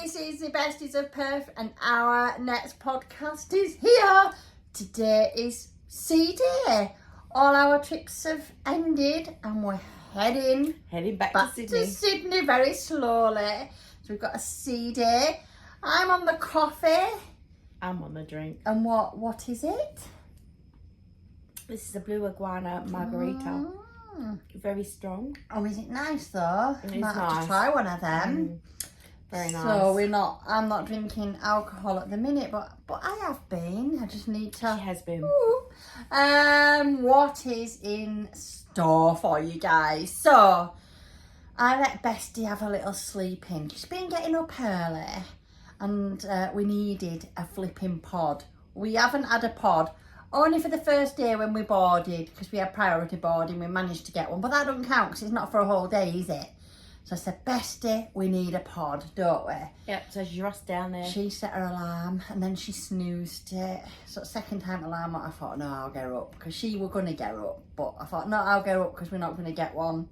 This is the Besties of Perth and our next podcast is here. Today is C Day. All our trips have ended and we're heading back to Sydney very slowly. So we've got a C Day. I'm on the coffee. I'm on the drink. And what is it? This is a blue iguana margarita. Very strong. Oh, is it nice though? It's Might have nice. to try one of them. Very nice. So I'm not drinking alcohol at the minute, but I have been. I just need to. She has been. What is in store for you guys? So I let Bestie have a little sleep in. She's been getting up early, and we needed a flipping pod. We haven't had a pod. Only for the first day when we boarded, because we had priority boarding, we managed to get one. But that doesn't count because it's not for a whole day, is it? So I said, Bestie, we need a pod, don't we? Yep, so she rushed down there. She set her alarm and then she snoozed it. So second time alarm, I thought, no, I'll get her up. Because she were going to get her up. But I thought, no, I'll get her up because we're not going to get one.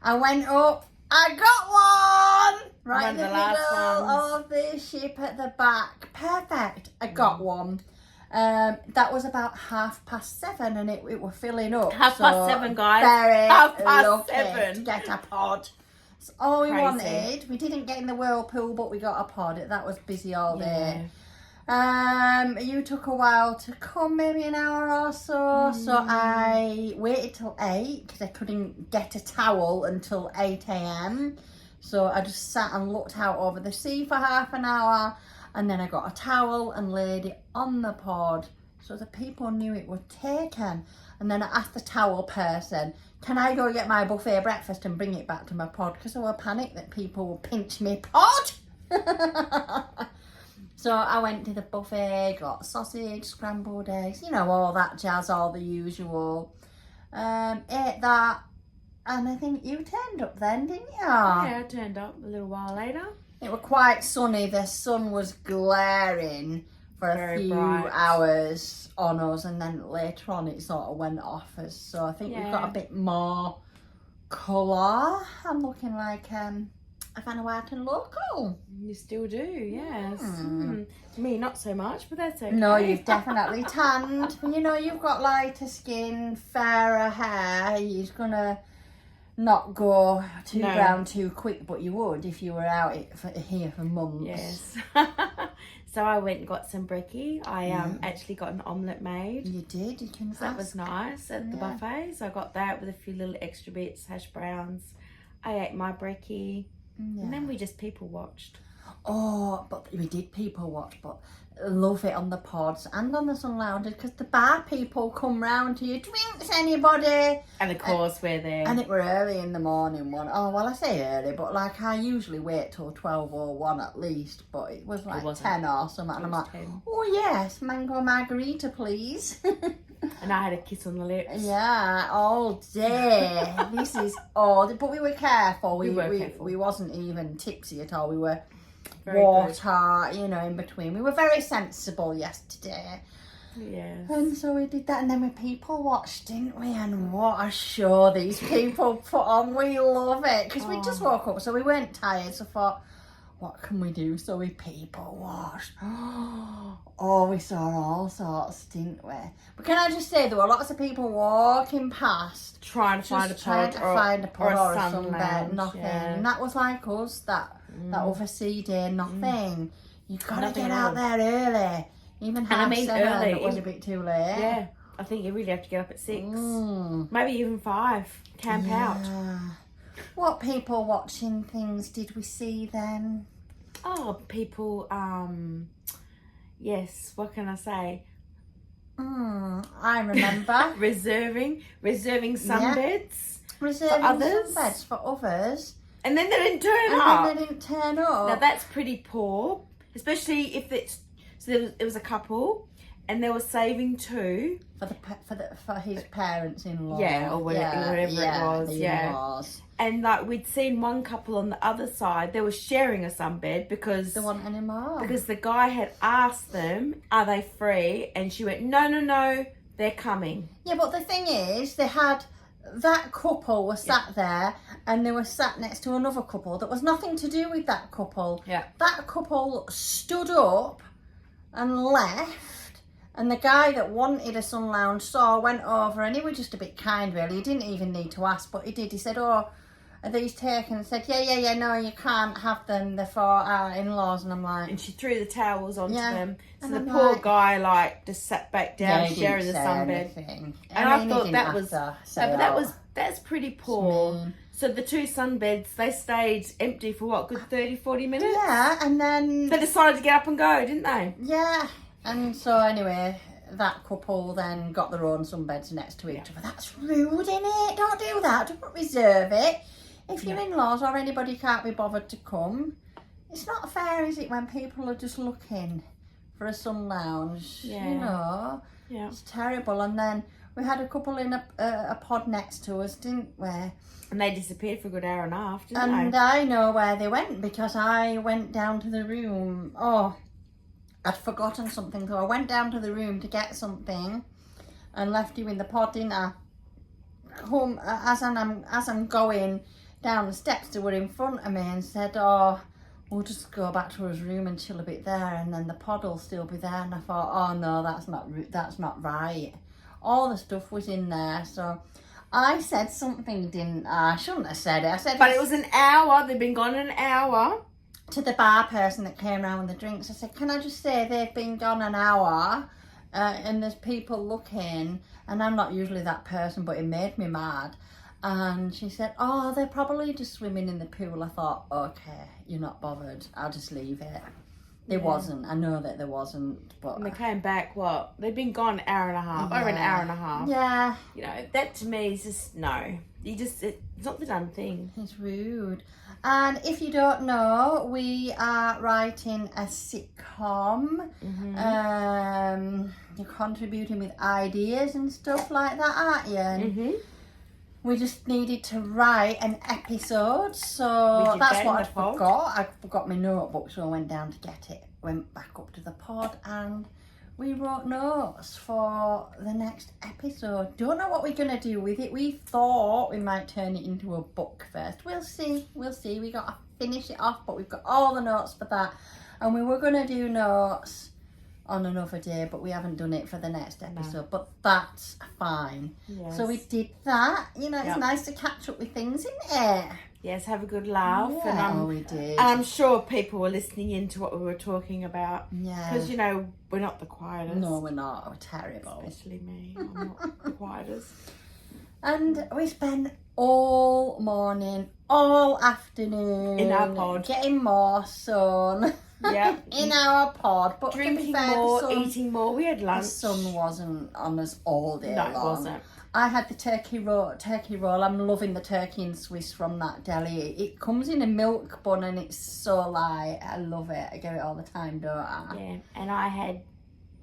I went up, I got one! Right in the middle of the ship at the back. Perfect, I got one. That was about 7:30 and it were filling up. 7:30, guys. Very 7:30. to get a pod. That's all we Crazy. wanted. We didn't get in the whirlpool, but we got a pod. That was busy all day. You took a while to come, maybe an hour or so. So I waited till 8 because I couldn't get a towel until 8 a.m. So I just sat and looked out over the sea for half an hour. And then I got a towel and laid it on the pod so the people knew it was taken. And then I asked the towel person, can I go get my buffet breakfast and bring it back to my pod? Because I was panicked that people would pinch me pod. So I went to the buffet, got sausage, scrambled eggs, you know, all that jazz, all the usual. Ate that. And I think you turned up then, didn't you? Yeah, I turned up a little while later. It was quite sunny. The sun was glaring for a few bright. hours on us, and then later on it sort of went off us. So I think we've got a bit more colour. I'm looking like a Vanuatu local. You still do, yes. Me, not so much, but that's okay. No, you've definitely tanned. You know, you've got lighter skin, fairer hair. You're gonna not go too brown too quick, but you would if you were out here for months. Yes. So I went and got some brekkie. I actually got an omelette made. You did, you can. So that was nice at the buffet. So I got that with a few little extra bits, hash browns. I ate my brekkie. And then we just people watched. Oh, but we did people watch, but love it on the pods and on the sun lounges because the bar people come round to you, drinks anybody? And of course we're there. And it were early in the morning one. Oh, well I say early, but like I usually wait till 12 or 1 at least, but it was like 10 or something. And I'm like, 10. Oh yes, mango margarita please. And I had a kiss on the lips. Yeah, all day. This is all day. But we were careful. We wasn't even tipsy at all. We were very water, good. You know, in between. We were very sensible yesterday. Yes. And so we did that, and then we people watched, didn't we? And what a show these people put on. We love it. Because we just woke up, so we weren't tired. So I thought, what can we do? So we people watched. Oh, we saw all sorts, didn't we? But can I just say, there were lots of people walking past. Trying to find a pod or a sunbed, nothing. Yeah. And that was like us, that oversea day, nothing. You've got to get out there early. Even half 7, early, it was a bit too late. Yeah, I think you really have to get up at 6. Maybe even 5. Camp out. What people watching things did we see then? Oh, people, yes, what can I say? I remember. reserving sunbeds for others. For others. And then they didn't turn up. Now that's pretty poor, especially if it's, so it was a couple and they were saving 2 for his parents-in-law. Yeah, or whatever it was. Yeah. And like we'd seen one couple on the other side, they were sharing a sunbed because they want any more. Because the guy had asked them, "Are they free?" And she went, "No, they're coming." Yeah, but the thing is, they had that couple was sat there and they were sat next to another couple that was nothing to do with that couple. Yeah. That couple stood up and left, and the guy that wanted a sun lounge went over, and he was just a bit kind really. He didn't even need to ask, but he did. He said, "Oh, are these taken?" I said, yeah, no, you can't have them, they're for our in-laws. And I'm like... And she threw the towels onto them. So and the I'm poor like, guy, just sat back down, sharing the sunbed. And I thought that's pretty poor. So the 2 sunbeds, they stayed empty for what, good 30, 40 minutes? Yeah, and then... They decided to get up and go, didn't they? Yeah, and so anyway... That couple then got their own sunbeds next to each other. That's rude, innit? Don't do that. Don't reserve it. If your in-laws or anybody can't be bothered to come, it's not fair, is it, when people are just looking for a sun lounge? Yeah. You know? Yeah. It's terrible. And then we had a couple in a pod next to us, didn't we? And they disappeared for a good hour and a half, didn't they? And I know where they went because I went down to the room. Oh, I'd forgotten something, so I went down to the room to get something and left you in the pod, didn't I? Come, as I'm going down the steps, they were in front of me and said, "Oh, we'll just go back to his room and chill a bit there, and then the pod will still be there." And I thought, "Oh no, that's not right." All the stuff was in there, so I said something, didn't I? I shouldn't have said it. I said, but it was an hour. They've been gone an hour. To the bar person that came around with the drinks, I said, "Can I just say they've been gone an hour and there's people looking," and I'm not usually that person, but it made me mad. And she said, "Oh, they're probably just swimming in the pool." I thought, okay, you're not bothered, I'll just leave it. There wasn't. I know that there wasn't, but... And they came back, what? They've been gone an hour and a half, over an hour and a half. Yeah. You know, that to me is just, no. It's not the done thing. It's rude. And if you don't know, we are writing a sitcom. You're contributing with ideas and stuff like that, aren't you? And we just needed to write an episode, so that's what I forgot. I forgot my notebook, so I went down to get it. Went back up to the pod and we wrote notes for the next episode. Don't know what we're going to do with it. We thought we might turn it into a book first. We'll see. We got to finish it off, but we've got all the notes for that. And we were going to do notes on another day, but we haven't done it for the next episode. No. But that's fine. Yes. So we did that. You know, it's nice to catch up with things, isn't it? Yes, have a good laugh. Yeah, and we did. And I'm sure people were listening into what we were talking about. Yeah. Because, you know, we're not the quietest. No, we're not. We're terrible. Especially me. I'm not the quietest. And we spent all morning, all afternoon... in our pod. Getting more sun. Yeah. In our pod. But drinking more, eating more. We had lunch. The sun wasn't on us all day long. No, it wasn't. I had the turkey roll. I'm loving the turkey and Swiss from that deli. It comes in a milk bun and it's so light. I love it. I get it all the time, don't I? Yeah, and I had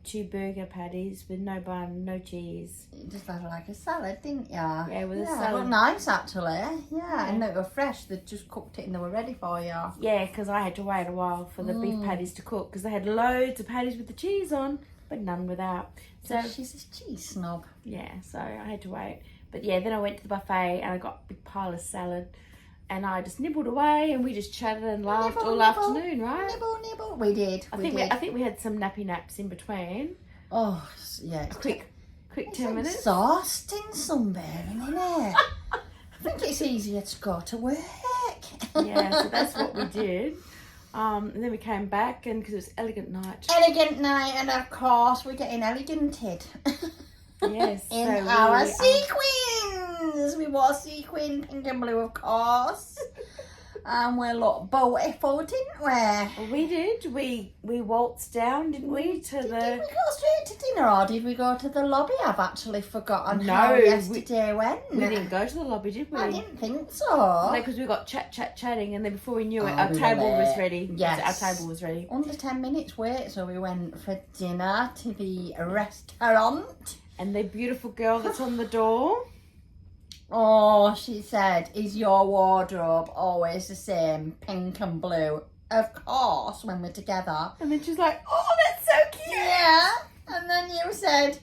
2 burger patties with no bun, no cheese. You just had like a salad, didn't you? Yeah, with a salad. They were nice actually. Yeah, and they were fresh. They just cooked it and they were ready for you. Yeah, because I had to wait a while for the beef patties to cook because they had loads of patties with the cheese on, but none without. So she's a cheese snob. Yeah, so I had to wait. But yeah, then I went to the buffet and I got a big pile of salad and I just nibbled away and we just chatted and laughed all afternoon, right? Nibble. We did. I think we had some nappy naps in between. Oh, yeah. A quick 10 minutes. Exhausting sunbathing, isn't it? I think it's easier to go to work. Yeah, so that's what we did. And then we came back and because it was elegant night. Elegant night, and of course we're getting eleganted. Yes. In our sequins. We wore sequin, pink and blue, of course. And we looked beautiful, didn't we? We did. We waltzed down, didn't we? Did we go straight to dinner or did we go to the lobby? I've actually forgotten how yesterday went. We didn't go to the lobby, did we? I didn't think so. No, because we got chatting and then before we knew it, our table was ready. Yes. Our table was ready. Under 10 minutes wait, so we went for dinner to the restaurant. And the beautiful girl that's on the door. Oh, she said, "Is your wardrobe always the same, pink and blue?" Of course, when we're together. And then she's like, "Oh, that's so cute." Yeah. And then you said,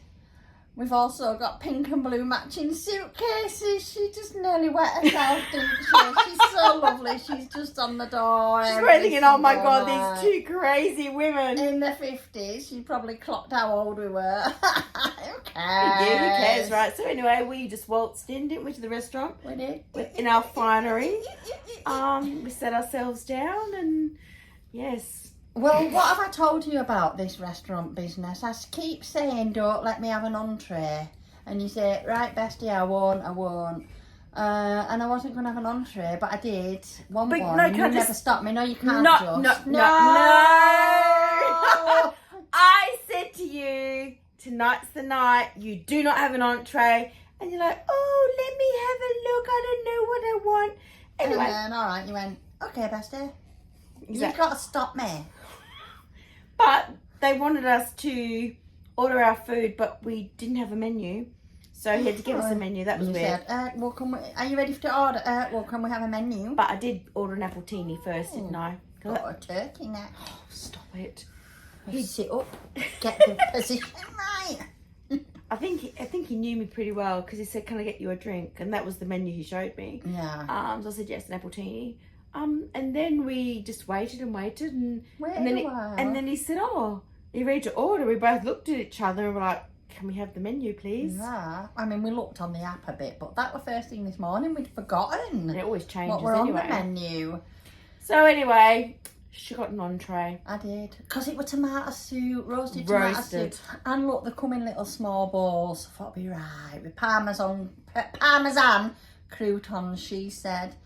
We've also got pink and blue matching suitcases. She just nearly wet herself, didn't she? She's so lovely. She's just on the door. She's probably thinking, oh my God, these two crazy women. In the 50s. She probably clocked how old we were. Who cares? Yeah, who cares, right? So anyway, we just waltzed in, didn't we, to the restaurant? We did. In our finery. We sat ourselves down and, yes. Well, what have I told you about this restaurant business? I keep saying, don't let me have an entree. And you say, right, bestie, I won't. And I wasn't going to have an entree, but I did. One. No, and you never stopped me. No, you can't No. I said to you, tonight's the night. You do not have an entree. And you're like, oh, let me have a look. I don't know what I want. Anyway. And then, all right, you went, okay, bestie. Exactly. You've got to stop me. But they wanted us to order our food, but we didn't have a menu. So he had to give us a menu. That was weird. Said, well, are you ready to order? Well, can we have a menu? But I did order an appletini first, didn't I? Got a turkey neck. Oh, stop it. He'd sit up, get the position right. I think he knew me pretty well because he said, can I get you a drink? And that was the menu he showed me. Yeah. So I said, yes, an appletini. And then we just waited and then he said, oh, you ready to order? We both looked at each other and were like, can we have the menu, please? Yeah. I mean, we looked on the app a bit, but that was first thing this morning. We'd forgotten. It always changes what were anyway. on the menu. So anyway, she got an entree. I did. Because it was tomato soup, roasted tomato soup. And look, they come in little small bowls. I thought it'd be right. With parmesan croutons, she said.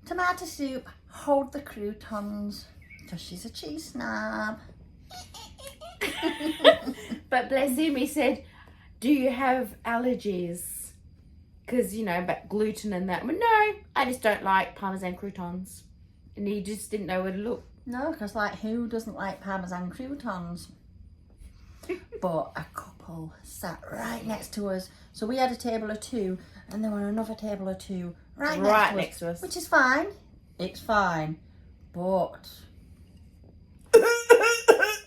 Tomato soup, hold the croutons. Because she's a cheese snob. But bless him, he said, do you have allergies? Because, about gluten and that. But no, I just don't like parmesan croutons. And he just didn't know where to look. No, because who doesn't like parmesan croutons? But a couple sat right next to us. So we had a table of two, and there were another table of two right next to us. Which is fine. It's fine. But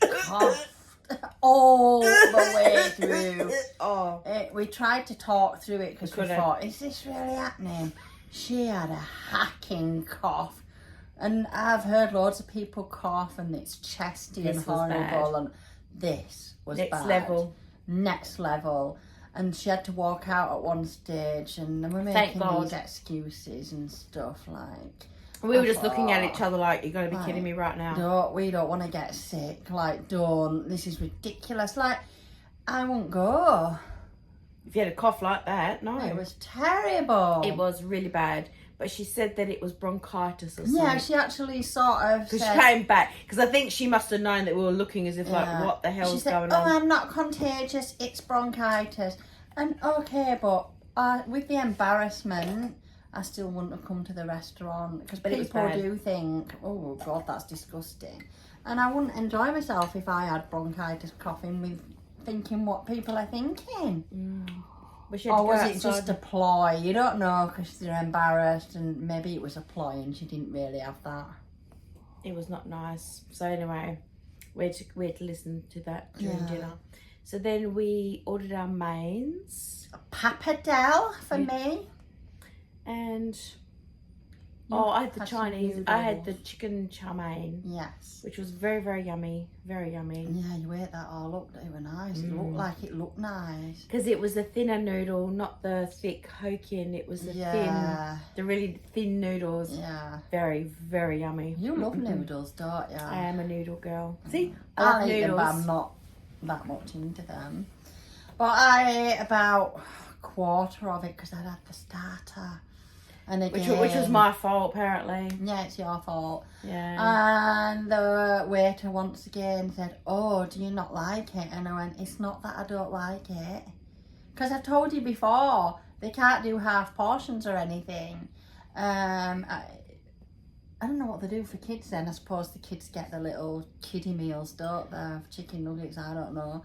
coughed all the way through. We tried to talk through it because we thought, is this really happening? She had a hacking cough. And I've heard loads of people cough and it's chesty and horrible. And this was bad. Next level. And she had to walk out at one stage and we're making these excuses and stuff like. We were just looking at each other like, you're going to be kidding me right now. We don't want to get sick. Like, don't. This is ridiculous. Like, I won't go. If you had a cough like that, no. It was terrible. It was really bad. But she said that it was bronchitis or something. Yeah, she actually sort of Because she came back. Because I think she must have known that we were looking as if like, what the hell's going on? Oh, I'm not contagious. It's bronchitis. And okay, but with the embarrassment, I still wouldn't have come to the restaurant. Because people do think, oh, God, that's disgusting. And I wouldn't enjoy myself if I had bronchitis coughing with thinking what people are thinking. Or was it just a ploy? You don't know because they're embarrassed and maybe it was a ploy and she didn't really have that. It was not nice. So anyway, we had to listen to that during dinner. So then we ordered our mains. A pappardelle for me. And I had the Chinese. Noodles. I had the chicken chow mein. Yes. Which was very, very yummy. Very yummy. Yeah, you ate that all up. They were nice. It looked like it looked nice. Because it was a thinner noodle, not the thick Hokkien. It was the really thin noodles. Yeah. Very, very yummy. You love noodles, don't you? I am a noodle girl. See? I love noodles. Them, but I'm not that much into them. But I ate about a quarter of it because I'd had the starter. And again, which was my fault, apparently. Yeah, it's your fault. Yeah. And the waiter once again said, oh, do you not like it? And I went, it's not that I don't like it. Because I've told you before, they can't do half portions or anything. I don't know what they do for kids then. I suppose the kids get the little kiddie meals, don't they? Chicken nuggets, I don't know.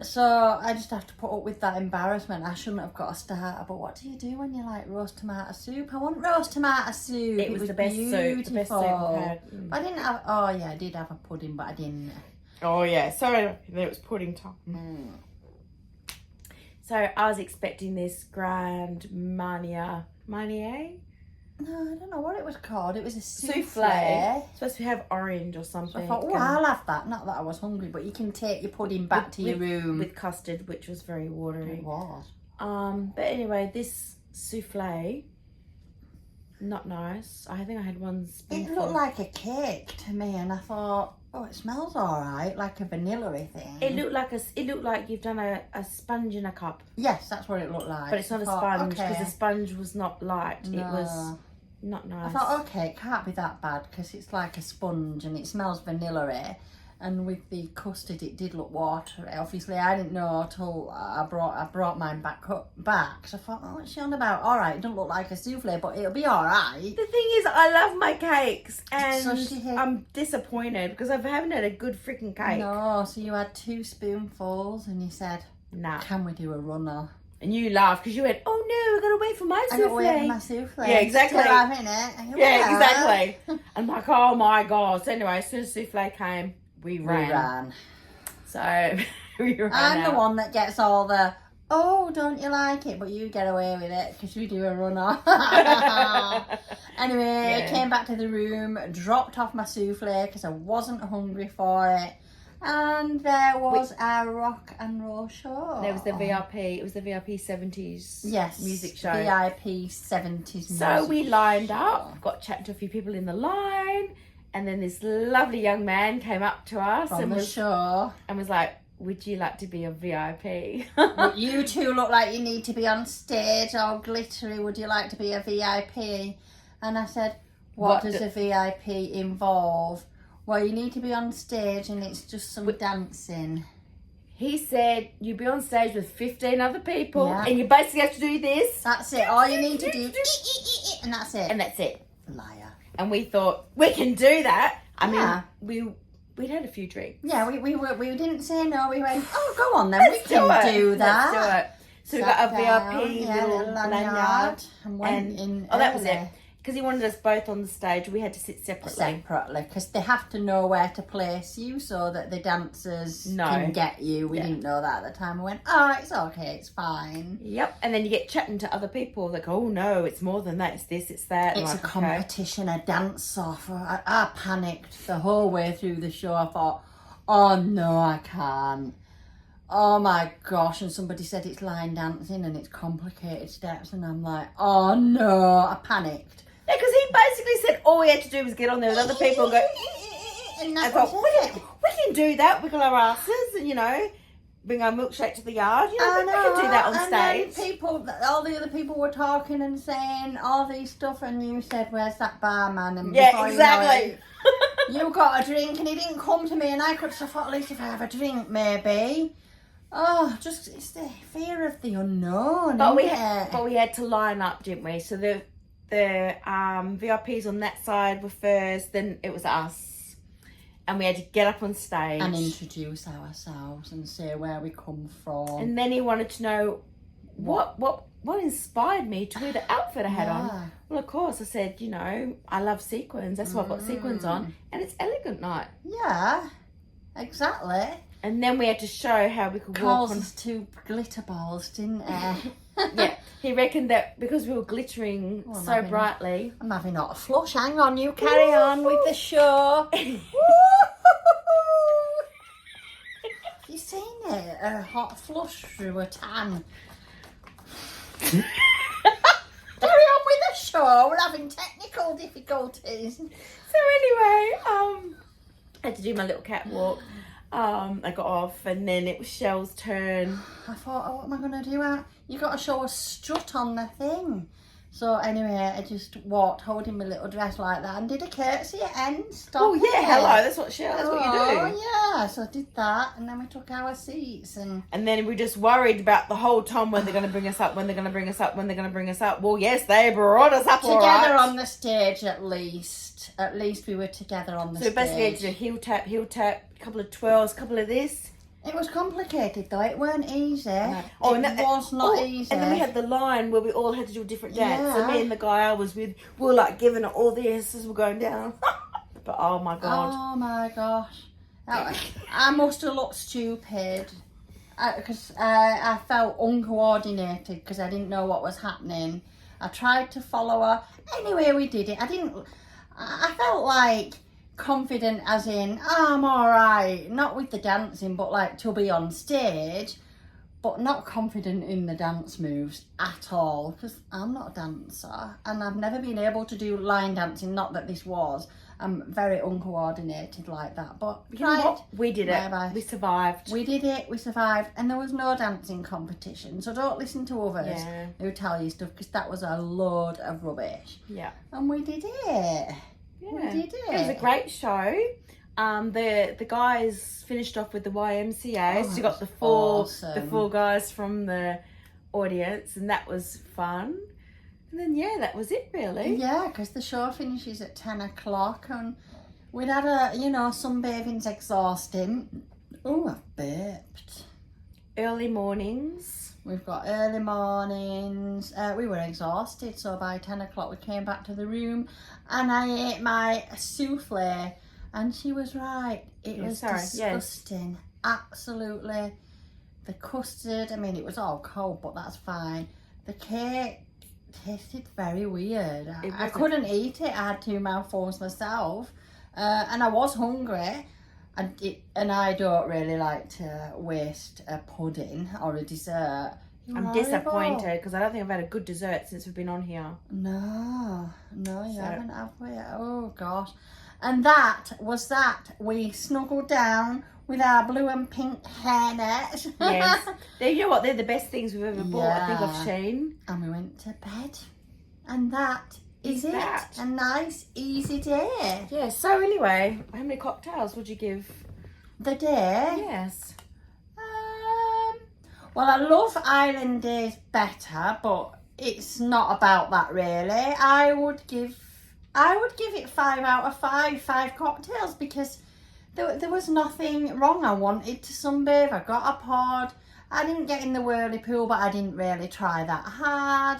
So I just have to put up with that embarrassment. I shouldn't have got a starter, but what do you do when you like roast tomato soup? I want roast tomato soup. It was the best soup. The best soup I've had. I didn't have. Oh yeah, I did have a pudding, but I didn't. Oh yeah, sorry, it was pudding time. So I was expecting this grand Marnier. No, I don't know what it was called. It was a Souffle. Supposed to have orange or something. So I thought, oh, I'll have that. Not that I was hungry, but you can take your pudding back to your room. With custard, which was very watery. It was. But anyway, this souffle, not nice. I think I had one spoonful. It looked like a cake to me, and I thought, oh, it smells all right, like a vanilla-y thing. It looked like you've done a sponge in a cup. Yes, that's what it looked like. But it's not a sponge, because the sponge was not light. No. It was not nice. I thought, okay, it can't be that bad because it's like a sponge and it smells vanilla-y. And with the custard, it did look watery. Obviously, I didn't know till I brought mine back. So I thought, oh, what's she on about? All right, it doesn't look like a souffle, but it'll be all right. The thing is, I love my cakes, and So I'm disappointed because I haven't had a good freaking cake. No, so you had 2 spoonfuls and you said, nah. Can we do a runner? And you laughed because you went, oh no, we've got to wait for my souffle. I got to wait for my souffle. Yeah, exactly. Still having it. Yeah, exactly. I'm like, oh my God. So anyway, as soon as souffle came, we ran. So we ran I'm out. the one that gets all the, oh, don't you like it? But you get away with it because you do a runner. Anyway, came back to the room, dropped off my souffle because I wasn't hungry for it. And there was our rock and roll show. There was the VIP. It was the VIP 70s music show. VIP 70s music. So we lined up, got chatting to a few people in the line, and then this lovely young man came up to us and was like, would you like to be a VIP? You two look like you need to be on stage, all glittery. Would you like to be a VIP? And I said, what does a VIP involve? Well, you need to be on stage and it's just some dancing. He said, you'll be on stage with 15 other people and you basically have to do this. That's it. All you need to do, and that's it. And that's it. Liar. And we thought, we can do that. I mean, we'd had a few drinks. Yeah, we didn't say no. We went, oh, go on then. We can do that. Let's do it. So we got a VIP little lanyard and went in that was it. Because he wanted us both on the stage, we had to sit separately. Because they have to know where to place you so that the dancers can get you. We didn't know that at the time. We went, oh, it's okay, it's fine. Yep, and then you get chatting to other people. Like, oh no, it's more than that, it's this, it's that. It's a competition, a dance-off. I panicked the whole way through the show. I thought, oh no, I can't. Oh my gosh, and somebody said it's line dancing and it's complicated steps, and I'm like, oh no, I panicked. Yeah, because he basically said all we had to do was get on there with other people and go, and I thought, we can do that, wiggle our asses and, bring our milkshake to the yard. We can do that on stage. Then all the other people were talking and saying all these stuff, and you said, where's that barman? And exactly. You got a drink and he didn't come to me, and I thought, at least if I have a drink, maybe. Oh, it's the fear of the unknown. But we had to line up, didn't we? So the VIPs on that side were first, then it was us, and we had to get up on stage and introduce ourselves and say where we come from. And then he wanted to know what inspired me to wear the outfit I had on. Well, of course, I said, I love sequins. That's why I've got sequins on, and it's elegant night. Yeah, exactly. And then we had to show how we could walk on. Us 2 glitter balls, didn't he? Yeah, he reckoned that because we were glittering brightly. I'm having a flush. Hang on, you carry on with the show. You seen it? A hot flush through a tan. Carry on with the show. We're having technical difficulties. So anyway, I had to do my little catwalk. I got off, and then it was Shell's turn. I thought, oh, what am I going to do? You got to show a strut on the thing. So anyway, I just walked holding my little dress like that and did a curtsy at end. Oh yeah, hello, that's what you do. Oh yeah, so I did that, and then we took our seats, and then we just worried about the whole time when they're going to bring us up, when they're going to bring us up, when they're going to bring us up. Well, yes, they brought us up together on the stage at least. At least we were together on the stage. So basically, had to do heel tap, a couple of twirls, a couple of this. It was complicated though, it weren't easy. No. It was not easy. And then we had the line where we all had to do a different dance. Yeah. So me and the guy I was with, we were like giving it all this as we're going down. But oh my God. Oh my gosh. I must have looked stupid. because I felt uncoordinated because I didn't know what was happening. I tried to follow her. Anyway, we did it. I felt like confident as in, oh, I'm all right. Not with the dancing, but like to be on stage. But not confident in the dance moves at all, because I'm not a dancer and I've never been able to do line dancing. Not that this was. I'm very uncoordinated like that. But you know what? We did it. We survived. We did it. We survived. And there was no dancing competition. So don't listen to others who tell you stuff, because that was a load of rubbish. Yeah. And we did it. Yeah. We did it. It was a great show. The guys finished off with the YMCA. So you got the four guys from the audience, and that was fun. And then that was it really. Yeah, because the show finishes at 10 o'clock, and we'd had sunbathing's exhausting. Oh, I've burped. Early mornings. We've got early mornings. We were exhausted, so by 10 o'clock we came back to the room, and I ate my souffle. And she was right. It was disgusting. Yes. Absolutely. The custard, I mean, it was all cold, but that's fine. The cake tasted very weird. I couldn't eat it. I had 2 mouthfuls myself. And I was hungry. And I don't really like to waste a pudding or a dessert. I'm disappointed because I don't think I've had a good dessert since we've been on here. No, you haven't, have we? Oh, gosh. And that was that. We snuggled down with our blue and pink hairnet. Yes. You know what? They're the best things we've ever bought, I think, off Shein. And we went to bed. And that is it. A nice, easy day. Yeah. So anyway, how many cocktails would you give? The day? Yes. Well, I love Island Days better, but it's not about that really. I would give it 5 out of 5 cocktails, because there was nothing wrong. I wanted to sunbathe. I got a pod. I didn't get in the whirly pool, but I didn't really try that hard.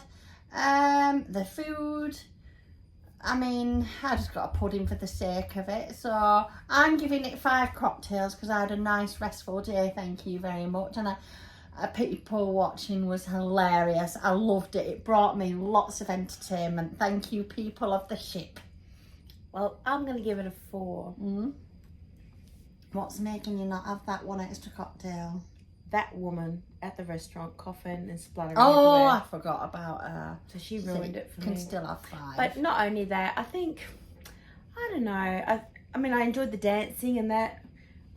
The food, I mean, I just got a pudding for the sake of it. So I'm giving it 5 cocktails because I had a nice restful day. Thank you very much. And people watching was hilarious. I loved it. It brought me lots of entertainment. Thank you, people of the ship. Well, I'm going to give it a 4. What's making you not have that one extra cocktail? That woman at the restaurant coughing and spluttering. Oh, everywhere. I forgot about her. So she ruined it for me. Can still have 5. But not only that, I think, I don't know. I mean, I enjoyed the dancing and that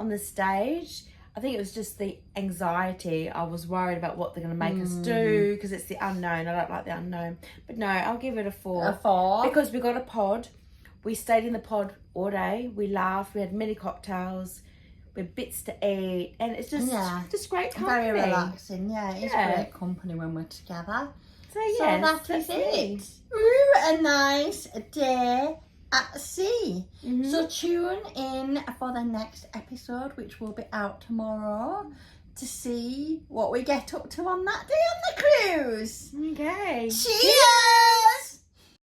on the stage. I think it was just the anxiety. I was worried about what they're going to make us do, because it's the unknown. I don't like the unknown. But no, I'll give it a 4. A 4? Because we got a pod. We stayed in the pod all day. We laughed. We had many cocktails. We had bits to eat. And it's just great company. Very relaxing. Yeah, it's great company when we're together. So yes, that is it. Ooh, a nice day at sea. So tune in for the next episode, which will be out tomorrow, to see what we get up to on that day on the cruise. Okay. Cheers!